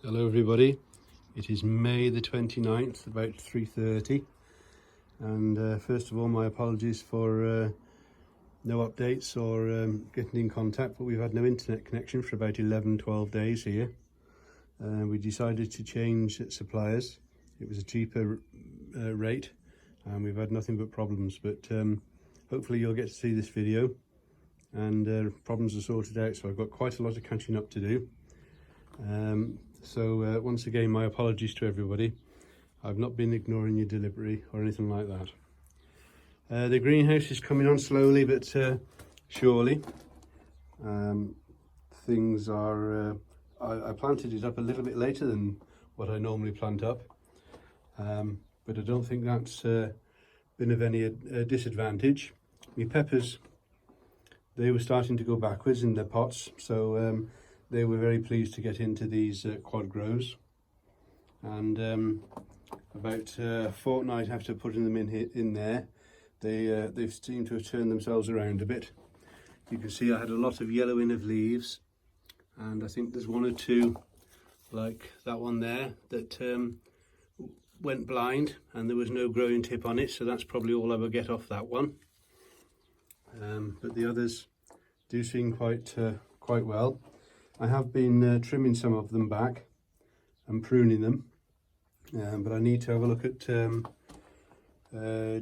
Hello everybody, it is May the 29th, about 3:30, and first of all my apologies for no updates or getting in contact, but we've had no internet connection for about 11-12 days here. We decided to change suppliers. It was a cheaper rate and we've had nothing but problems, but hopefully you'll get to see this video and problems are sorted out, so I've got quite a lot of catching up to do. So once again, my apologies to everybody. I've not been ignoring your delivery or anything like that. The greenhouse is coming on slowly but surely. Things are, I planted it up a little bit later than what I normally plant up, but I don't think that's been of any disadvantage. My peppers, they were starting to go backwards in their pots, so they were very pleased to get into these quad grows, and about a fortnight after putting them in there, they've seemed to have turned themselves around a bit. You can see I had a lot of yellowing of leaves, and I think there's one or two, like that one there, that went blind and there was no growing tip on it, so that's probably all I will get off that one. But the others do seem quite well. I have been trimming some of them back and pruning them, but I need to have a look at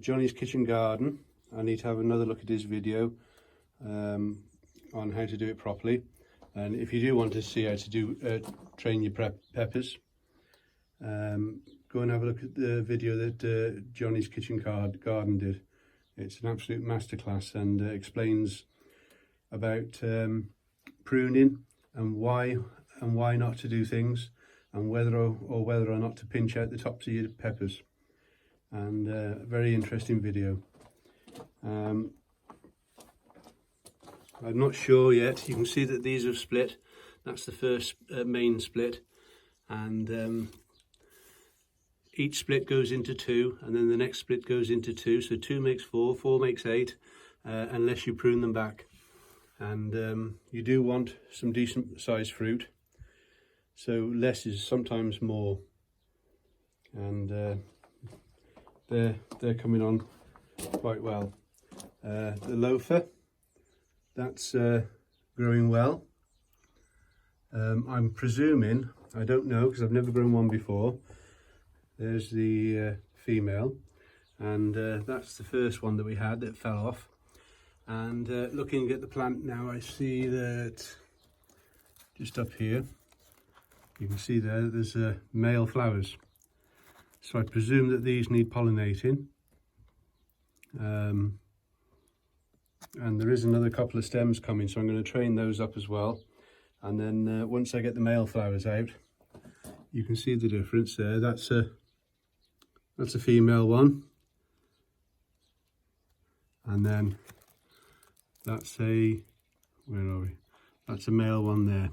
Johnny's Kitchen Garden. I need to have another look at his video on how to do it properly. And if you do want to see how to do train your peppers, go and have a look at the video that Johnny's Kitchen Garden did. It's an absolute masterclass and explains about pruning and why not to do things, and whether or not to pinch out the tops of your peppers. And a very interesting video. I'm not sure yet. You can see that these have split. That's the first main split, and each split goes into two, and then the next split goes into two. So 2 makes 4, 4 makes 8, unless you prune them back. And you do want some decent sized fruit, so less is sometimes more. And they're coming on quite well. The loafer, that's growing well. I'm presuming, I don't know because I've never grown one before. There's the female, and that's the first one that we had that fell off. And looking at the plant now, I see that just up here, you can see there's male flowers. So I presume that these need pollinating. And there is another couple of stems coming, so I'm going to train those up as well. And then once I get the male flowers out, you can see the difference there. That's a female one. And then that's where are we? That's a male one there,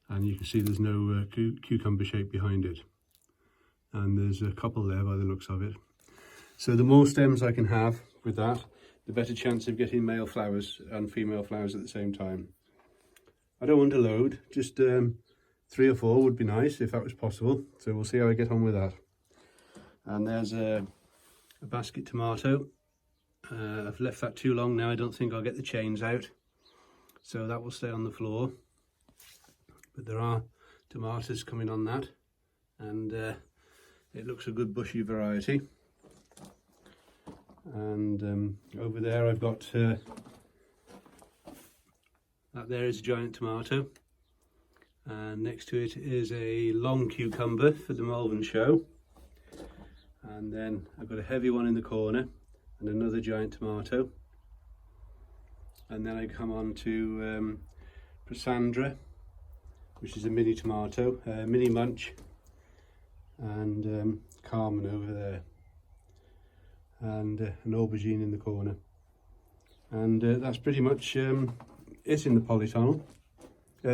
and you can see there's no cucumber shape behind it, and there's a couple there by the looks of it. So the more stems I can have with that, the better chance of getting male flowers and female flowers at the same time. I don't want to load, just 3 or 4 would be nice if that was possible, so we'll see how I get on with that. And there's a basket tomato. I've left that too long now. I don't think I'll get the chains out, so that will stay on the floor. But there are tomatoes coming on that, and it looks a good bushy variety. And over there I've got that there is a giant tomato, and next to it is a long cucumber for the Malvern show, and then I've got a heavy one in the corner and another giant tomato. And then I come on to Prasandra, which is a mini tomato, mini munch, and Carmen over there, and an aubergine in the corner. And that's pretty much it in the polytunnel,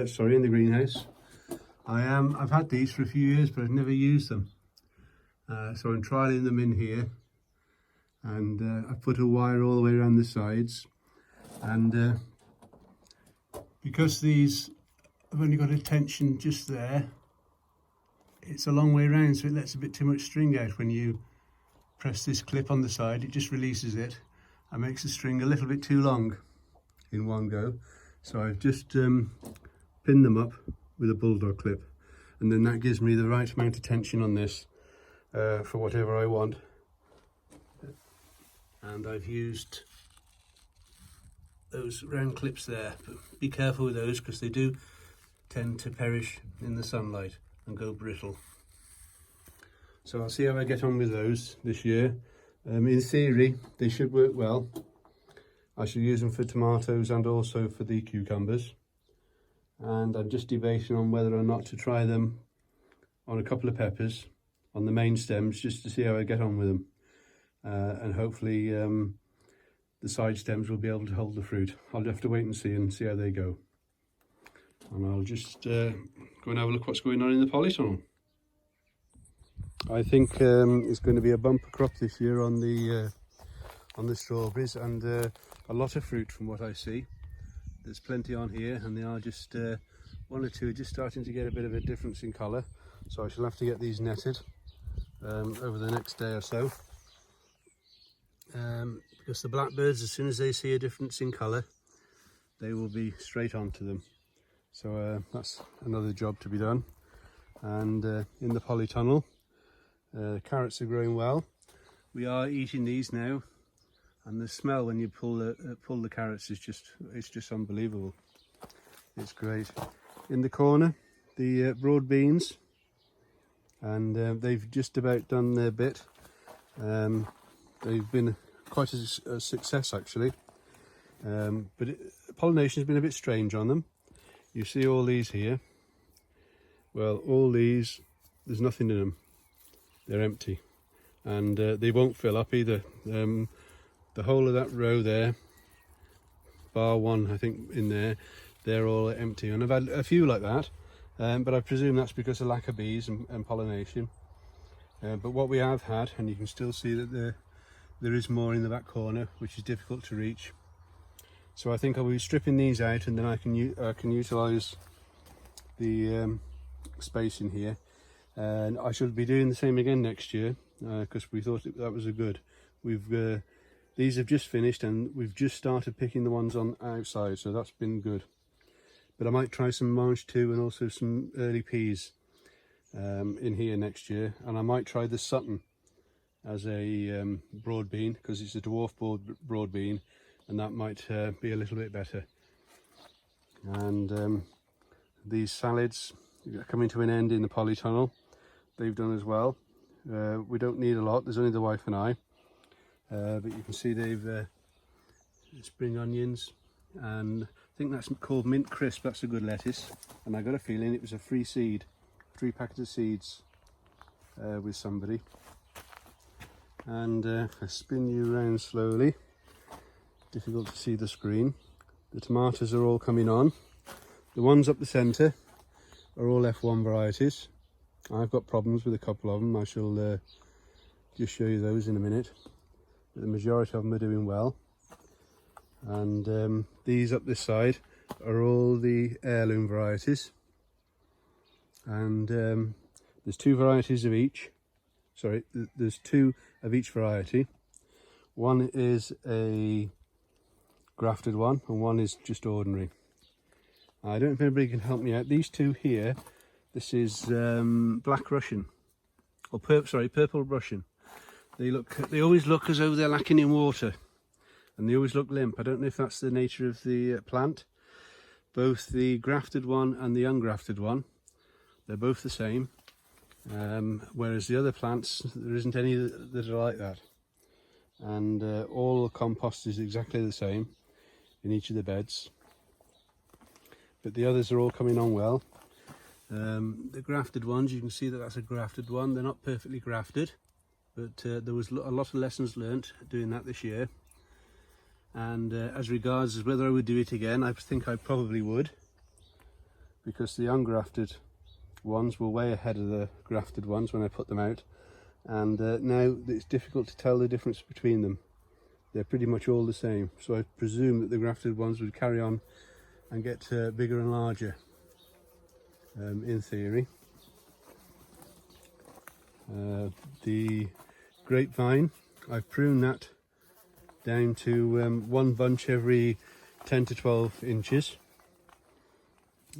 sorry, in the greenhouse. I've had these for a few years, but I've never used them. So I'm trialing them in here, and I've put a wire all the way around the sides, And because these have only got a tension just there, it's a long way around, so it lets a bit too much string out. When you press this clip on the side, it just releases it and makes the string a little bit too long in one go. So I've just pinned them up with a bulldog clip, and then that gives me the right amount of tension on this for whatever I want. And I've used those round clips there, but be careful with those because they do tend to perish in the sunlight and go brittle. So I'll see how I get on with those this year. In theory, they should work well. I should use them for tomatoes and also for the cucumbers. And I'm just debating on whether or not to try them on a couple of peppers on the main stems, just to see how I get on with them. And hopefully the side stems will be able to hold the fruit. I'll have to wait and see how they go. And I'll just go and have a look what's going on in the polytunnel. I think it's going to be a bumper crop this year on the strawberries, and a lot of fruit from what I see. There's plenty on here, and they are just one or two are just starting to get a bit of a difference in colour. So I shall have to get these netted over the next day or so. Because the blackbirds, as soon as they see a difference in colour, they will be straight onto them. So that's another job to be done. And in the polytunnel, carrots are growing well. We are eating these now, and the smell when you pull the carrots is just unbelievable. It's great. In the corner, the broad beans, and they've just about done their bit. They've been quite a success actually, but pollination has been a bit strange on them. You see all these here. Well, all these, there's nothing in them. They're empty, and they won't fill up either. The whole of that row there, bar one I think in there, they're all empty, and I've had a few like that, but I presume that's because of lack of bees and pollination. But what we have had, and you can still see that there is more in the back corner, which is difficult to reach. So I think I'll be stripping these out, and then I can utilise the space in here. And I should be doing the same again next year, because we thought that was a good. These have just finished, and we've just started picking the ones on outside, so that's been good. But I might try some mange too, and also some early peas in here next year. And I might try the Sutton as a broad bean, because it's a dwarf broad bean, and that might be a little bit better. And these salads are coming to an end in the polytunnel. They've done as well. We don't need a lot, there's only the wife and I, but you can see they've spring onions, and I think that's called mint crisp. That's a good lettuce, and I got a feeling it was a free packet of seeds with somebody. And if I spin you around slowly, difficult to see the screen, the tomatoes are all coming on. The ones up the centre are all F1 varieties. I've got problems with a couple of them. I shall just show you those in a minute. But the majority of them are doing well. And these up this side are all the heirloom varieties. And there's two varieties of each. Sorry, there's two of each variety. One is a grafted one, and one is just ordinary. I don't know if anybody can help me out. These two here, this is Black Russian, or Purple Russian. They always look as though they're lacking in water, and they always look limp. I don't know if that's the nature of the plant. Both the grafted one and the ungrafted one, they're both the same. Whereas the other plants, there isn't any that are like that. And all the compost is exactly the same in each of the beds. But the others are all coming on well. The grafted ones, you can see that that's a grafted one. They're not perfectly grafted, but there was a lot of lessons learnt doing that this year. And as regards whether I would do it again, I think I probably would, because the ungrafted ones were way ahead of the grafted ones when I put them out, and now it's difficult to tell the difference between them. they're pretty much all the same. So I presume that the grafted ones would carry on and get bigger and larger, in theory. The grapevine, I've pruned that down to one bunch every 10 to 12 inches.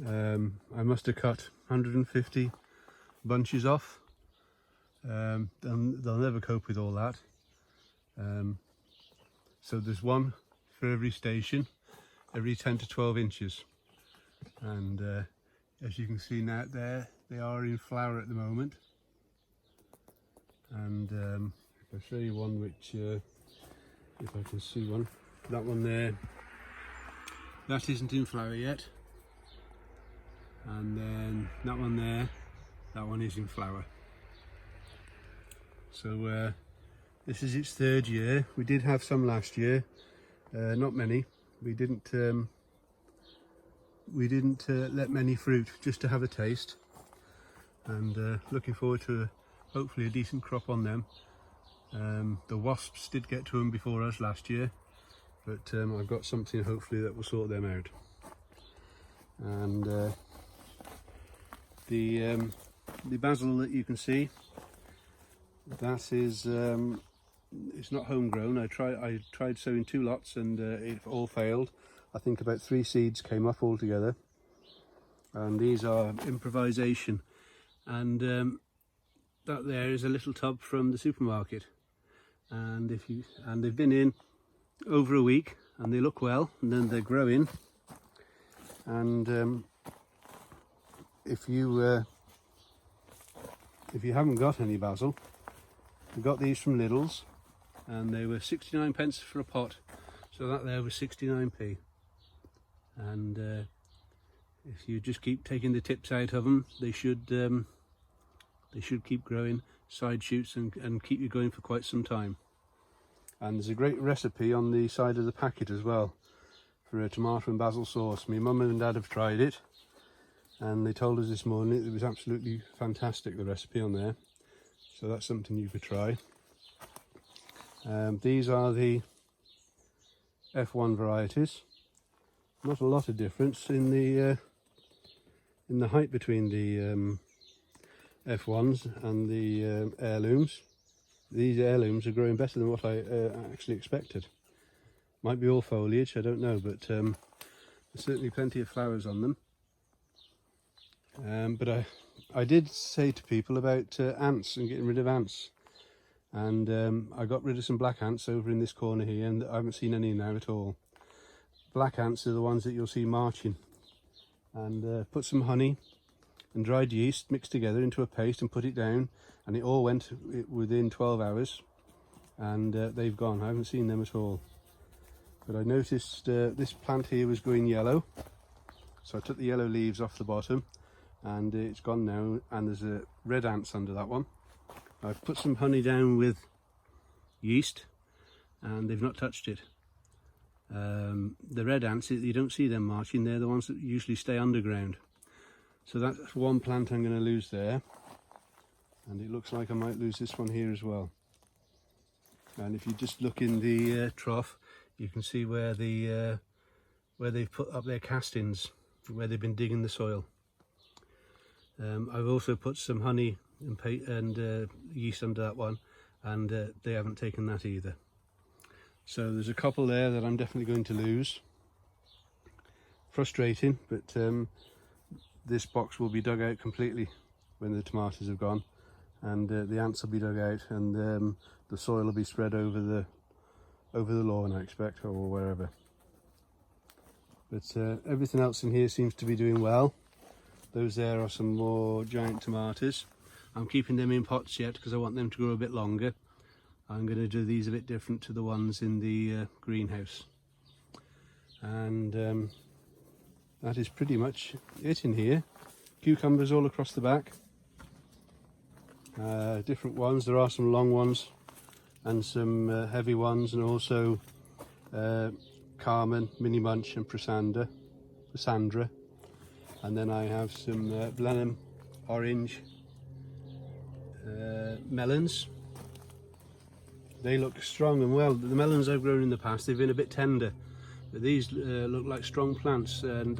I must have cut 150 bunches off. They'll never cope with all that. So there's one for every station, every 10 to 12 inches. And as you can see now there, they are in flower at the moment. And if I show you one which, if I can see one, that one there, that isn't in flower yet. And then that one there, that one is in flower. So this is its third year. We did have some last year, not many. We didn't let many fruit, just to have a taste. And looking forward to hopefully a decent crop on them. The wasps did get to them before us last year, but I've got something hopefully that will sort them out. And the basil that you can see, that is it's not homegrown. I tried sowing 2 lots and it all failed. I think about 3 seeds came up altogether, and these are improvisation. And that there is a little tub from the supermarket, and they've been in over a week and they look well, and then they're growing. And if you haven't got any basil, we got these from Lidl's, and they were 69p for a pot, so that there was 69p. And if you just keep taking the tips out of them, they should keep growing side shoots and keep you going for quite some time. And there's a great recipe on the side of the packet as well for a tomato and basil sauce. My mum and dad have tried it, and they told us this morning it was absolutely fantastic, the recipe on there. So that's something you could try. These are the F1 varieties. Not a lot of difference in the height between the F1s and the heirlooms. These heirlooms are growing better than what I actually expected. Might be all foliage, I don't know, but there's certainly plenty of flowers on them. But I did say to people about ants and getting rid of ants, and I got rid of some black ants over in this corner here, and I haven't seen any now at all. Black ants are the ones that you'll see marching. And put some honey and dried yeast mixed together into a paste and put it down, and it all went within 12 hours, and they've gone. I haven't seen them at all. But I noticed this plant here was going yellow, so I took the yellow leaves off the bottom, and it's gone now, and there's red ants under that one. I've put some honey down with yeast, and they've not touched it. The red ants, you don't see them marching, they're the ones that usually stay underground. So that's one plant I'm going to lose there, and it looks like I might lose this one here as well. And if you just look in the trough, you can see where they've put up their castings, where they've been digging the soil. I've also put some honey and yeast under that one, and they haven't taken that either. So there's a couple there that I'm definitely going to lose. Frustrating, but this box will be dug out completely when the tomatoes have gone, and the ants will be dug out, and the soil will be spread over the lawn, I expect, or wherever. But everything else in here seems to be doing well. Those there are some more giant tomatoes. I'm keeping them in pots yet because I want them to grow a bit longer. I'm going to do these a bit different to the ones in the greenhouse. And that is pretty much it in here. Cucumbers all across the back. Different ones. There are some long ones and some heavy ones, and also Carmen, Mini Munch and Prasandra. And then I have some Blenheim orange melons. They look strong and well. The melons I've grown in the past, they've been a bit tender, but these look like strong plants, and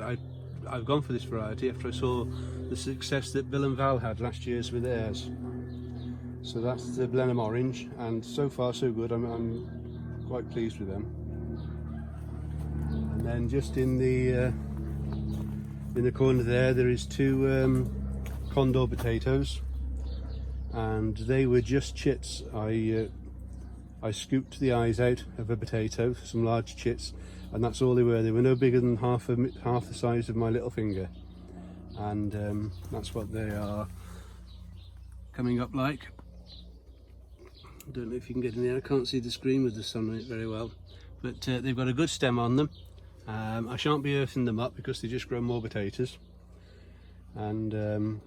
I've gone for this variety after I saw the success that Bill and Val had last year's with theirs. So that's the Blenheim Orange, and so far so good. I'm quite pleased with them. And then just in the corner there is two Condor potatoes, and they were just chits. I scooped the eyes out of a potato, some large chits, and that's all they were. They were no bigger than half the size of my little finger, and that's what they are coming up like. I don't know if you can get in there. I can't see the screen with the sunlight very well, but they've got a good stem on them. I shan't be earthing them up because they just grow more potatoes, and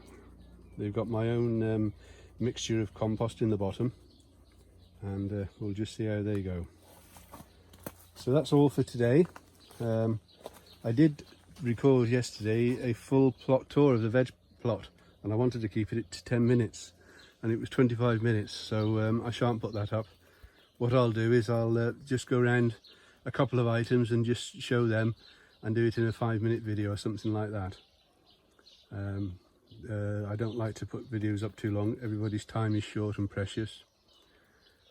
they've got my own mixture of compost in the bottom, and we'll just see how they go. So that's all for today. I did record yesterday a full plot tour of the veg plot, and I wanted to keep it to 10 minutes, and it was 25 minutes, so I shan't put that up. What I'll do is I'll just go around a couple of items and just show them and do it in a 5-minute video or something like that. I don't like to put videos up too long. Everybody's time is short and precious,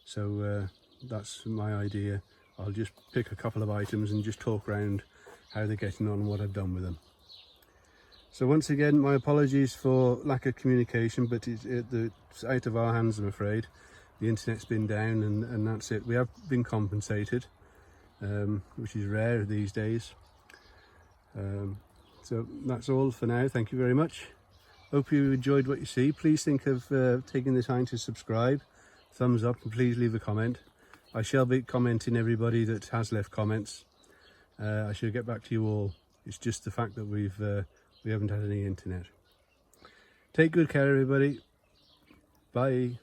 so that's my idea. I'll just pick a couple of items and just talk around how they're getting on and what I've done with them. So once again, my apologies for lack of communication, but it's out of our hands, I'm afraid. The internet's been down, and that's it. We have been compensated, which is rare these days. So that's all for now. Thank you very much. Hope you enjoyed what you see. Please think of taking the time to subscribe, thumbs up, and please leave a comment. I shall be commenting everybody that has left comments. I shall get back to you all. It's just the fact that we haven't had any internet. Take good care, everybody. Bye.